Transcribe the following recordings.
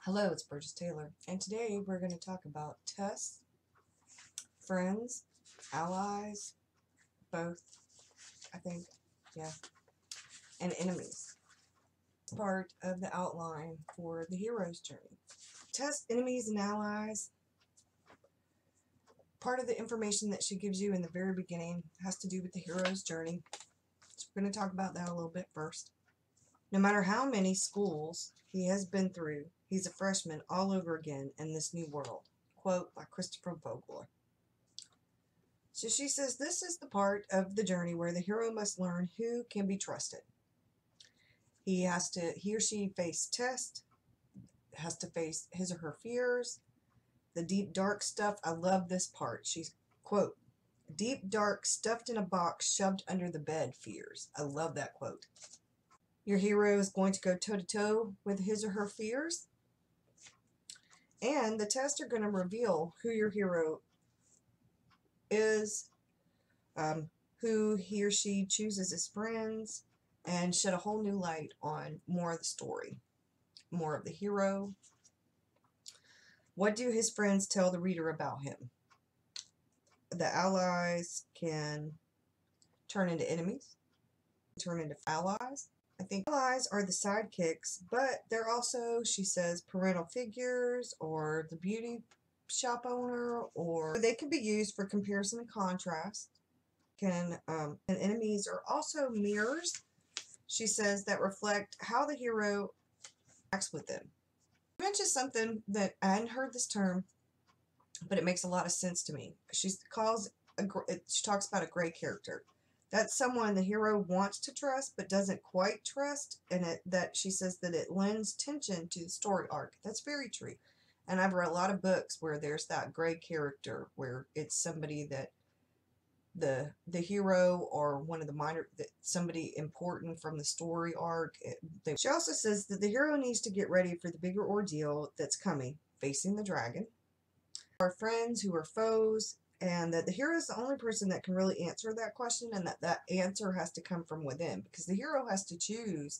Hello, it's Burgess Taylor, and today we're going to talk about tests, friends, allies, both, I think, yeah, and enemies. Part of the outline for the hero's journey. Test, enemies, and allies. Part of the information that she gives you in the very beginning has to do with the hero's journey. So we're going to talk about that a little bit first. No matter how many schools he has been through, he's a freshman all over again in this new world. Quote by Christopher Vogler. So she says this is the part of the journey where the hero must learn who can be trusted. He or she face tests, has to face his or her fears, the deep dark stuff. I love this part. She's, quote, deep dark stuffed in a box shoved under the bed fears. I love that quote. Your hero is going to go toe-to-toe with his or her fears, and the tests are going to reveal who your hero is, who he or she chooses as friends, and shed a whole new light on more of the story, more of the hero. What do his friends tell the reader about him? The allies can turn into enemies, turn into allies. I think allies are the sidekicks, but they're also, she says, parental figures or the beauty shop owner, or they can be used for comparison and contrast. And enemies are also mirrors, she says, that reflect how the hero acts with them. She mentions something that I hadn't heard this term, but it makes a lot of sense to me. She talks about a gray character. That's someone the hero wants to trust but doesn't quite trust, and that she says that it lends tension to the story arc. That's very true. And I've read a lot of books where there's that gray character where it's somebody that the hero or one of the somebody important from the story arc. She also says that the hero needs to get ready for the bigger ordeal that's coming, facing the dragon. Our friends who are foes, and that the hero is the only person that can really answer that question, and that answer has to come from within, because the hero has to choose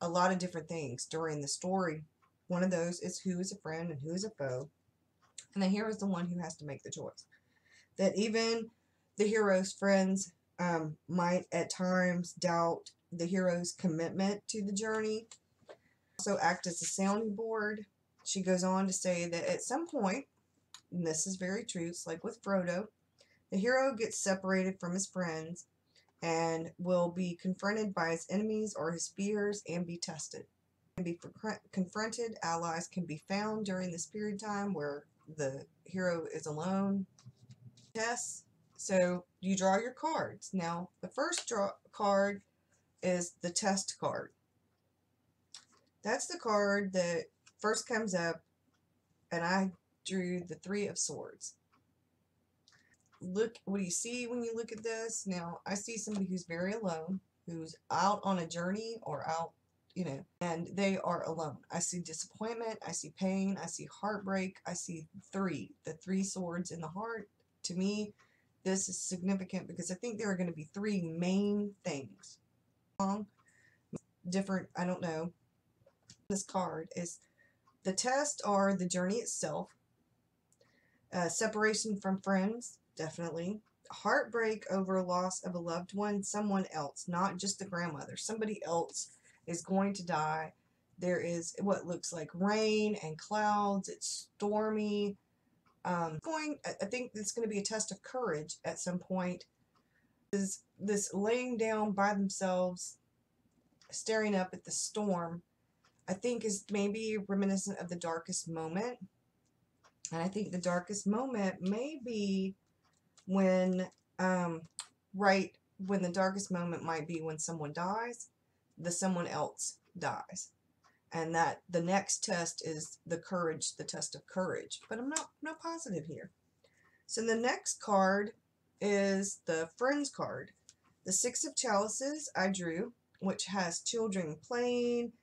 a lot of different things during the story. One of those is who is a friend and who is a foe, and the hero is the one who has to make the choice. That even the hero's friends might at times doubt the hero's commitment to the journey. Also act as a sounding board. She goes on to say that at some point, and this is very true, it's like with Frodo, the hero gets separated from his friends and will be confronted by his enemies or his fears and be tested. Can be confronted. Allies can be found during this period of time where the hero is alone. Tests. So you draw your cards. Now, the first card is the test card. That's the card that first comes up, and I drew the Three of Swords. Look, what do you see when you look at this? Now, I see somebody who's very alone, who's out on a journey or out, and they are alone. I see disappointment, I see pain, I see heartbreak, I see the three swords in the heart. To me, this is significant because I think there are going to be three main things. Different, I don't know. This card is the test or the journey itself. Separation from friends, definitely. Heartbreak over loss of a loved one, someone else, not just the grandmother. Somebody else is going to die. There is what looks like rain and clouds. It's stormy. I think it's going to be a test of courage at some point. Is this laying down by themselves, staring up at the storm, I think is maybe reminiscent of the darkest moment. And I think the darkest moment may be when, when the darkest moment might be when someone dies, someone else dies. And that the next test is the test of courage. But I'm not positive here. So the next card is the Friends card. The Six of Chalices I drew, which has children playing.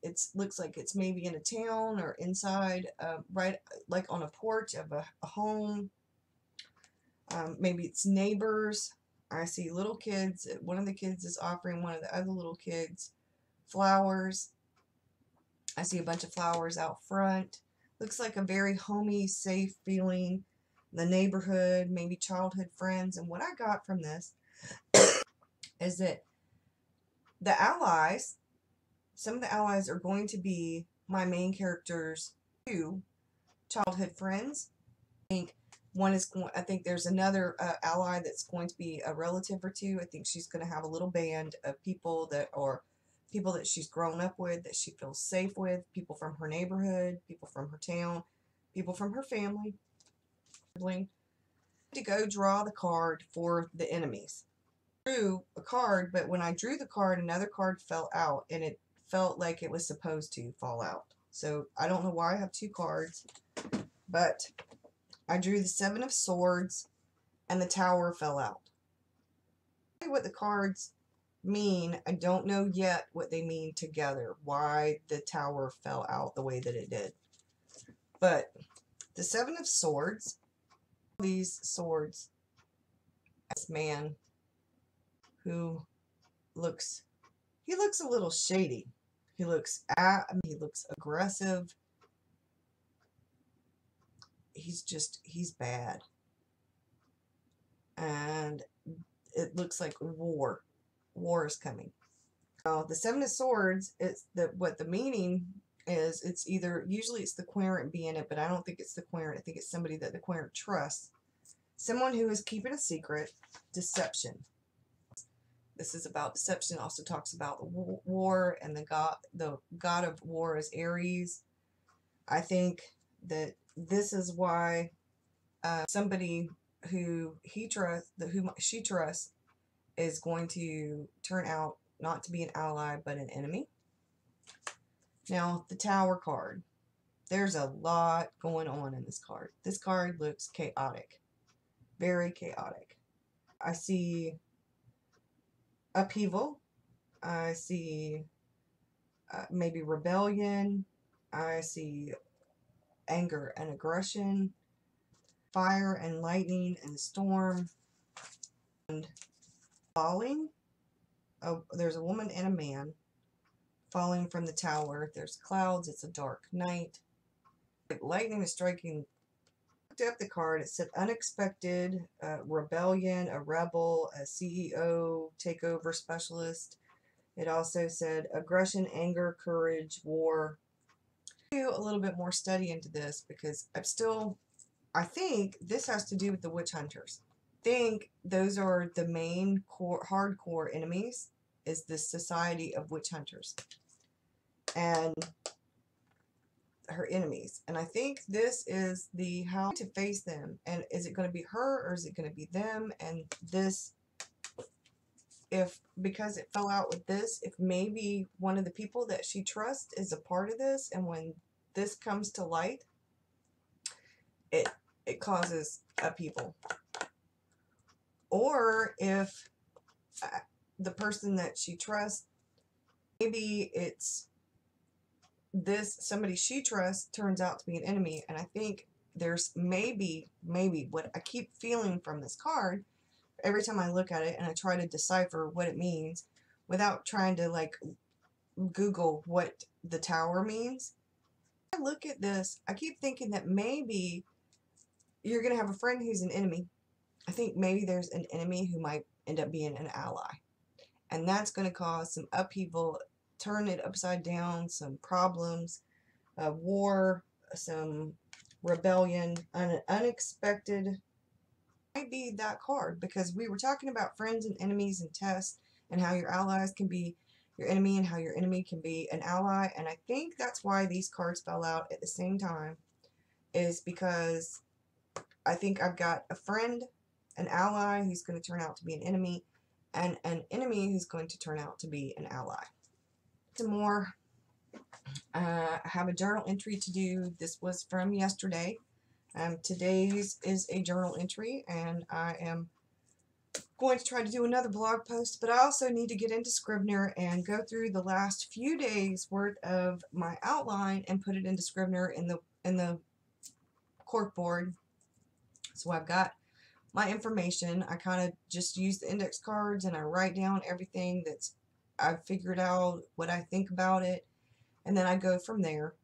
It looks like it's maybe in a town or inside, right, like on a porch of a home. Maybe it's neighbors. I see little kids. One of the kids is offering one of the other little kids flowers. I see a bunch of flowers out front. Looks like a very homey, safe feeling. The neighborhood, maybe childhood friends. And what I got from this is that the allies, some of the allies are going to be my main character's two childhood friends. I think there's another ally that's going to be a relative or two. I think she's going to have a little band of people that she's grown up with, that she feels safe with, people from her neighborhood, people from her town, people from her family. To go draw the card for the enemies. I drew a card, but when I drew the card, another card fell out, and it felt like it was supposed to fall out. So I don't know why I have two cards, but I drew the Seven of Swords, and the Tower fell out. What the cards mean, I don't know yet what they mean together, why the Tower fell out the way that it did. But the Seven of Swords, these swords, this man who looks a little shady. He looks aggressive. He's bad. And it looks like war is coming. Now, the Seven of Swords, what the meaning is, usually it's the querent being it, but I don't think it's the querent. I think it's somebody that the querent trusts. Someone who is keeping a secret. Deception. This is about deception. It also talks about war, and the god of war is Aries. I think that this is why somebody whom she trusts is going to turn out not to be an ally but an enemy. Now, the Tower card. There's a lot going on in this card. This card looks chaotic. Very chaotic. I see upheaval. I see maybe rebellion. I see anger and aggression. Fire and lightning and storm. And falling. Oh, there's a woman and a man falling from the tower. There's clouds. It's a dark night. Lightning is striking. I looked up the card. It said unexpected, rebellion, a rebel, a CEO, takeover specialist. It also said aggression, anger, courage, war. I'll do a little bit more study into this because I think this has to do with the witch hunters. I think those are the main hardcore enemies, is this society of witch hunters and her enemies. And I think this is how to face them. And is it going to be her or is it going to be them? And this, because it fell out with this, if maybe one of the people that she trusts is a part of this, and when this comes to light, it causes upheaval. Or if the person that she trusts, maybe it's somebody she trusts turns out to be an enemy. And I think there's maybe what I keep feeling from this card every time I look at it and I try to decipher what it means without trying to like Google what the Tower means. When I look at this, I keep thinking that maybe you're going to have a friend who's an enemy. I think maybe there's an enemy who might end up being an ally. And that's going to cause some upheaval, turn it upside down, some problems, war, some rebellion, an unexpected. Might be that card, because we were talking about friends and enemies and tests, and how your allies can be your enemy and how your enemy can be an ally. And I think that's why these cards fell out at the same time, is because I think I've got a friend, an ally who's going to turn out to be an enemy, and an enemy who's going to turn out to be an ally. Some more. I have a journal entry to do. This was from yesterday. Today's is a journal entry, and I am going to try to do another blog post, but I also need to get into Scrivener and go through the last few days worth of my outline and put it into Scrivener in the corkboard. So I've got my information. I kind of just use the index cards and I write down everything I've figured out, what I think about it, and then I go from there.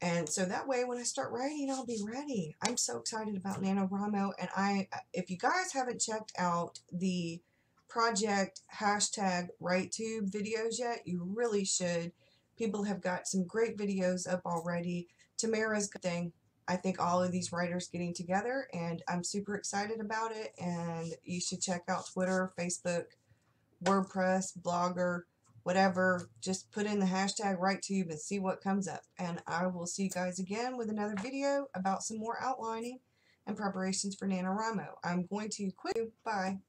And so that way when I start writing, I'll be ready. I'm so excited about NaNoWriMo, and if you guys haven't checked out the project #WriteTube videos yet, you really should. People have got some great videos up already. Tamara's thing. I think all of these writers getting together, and I'm super excited about it, and you should check out Twitter, Facebook, WordPress, Blogger, whatever. Just put in the #WriteTube and see what comes up. And I will see you guys again with another video about some more outlining and preparations for NaNoWriMo. I'm going to quit. Bye.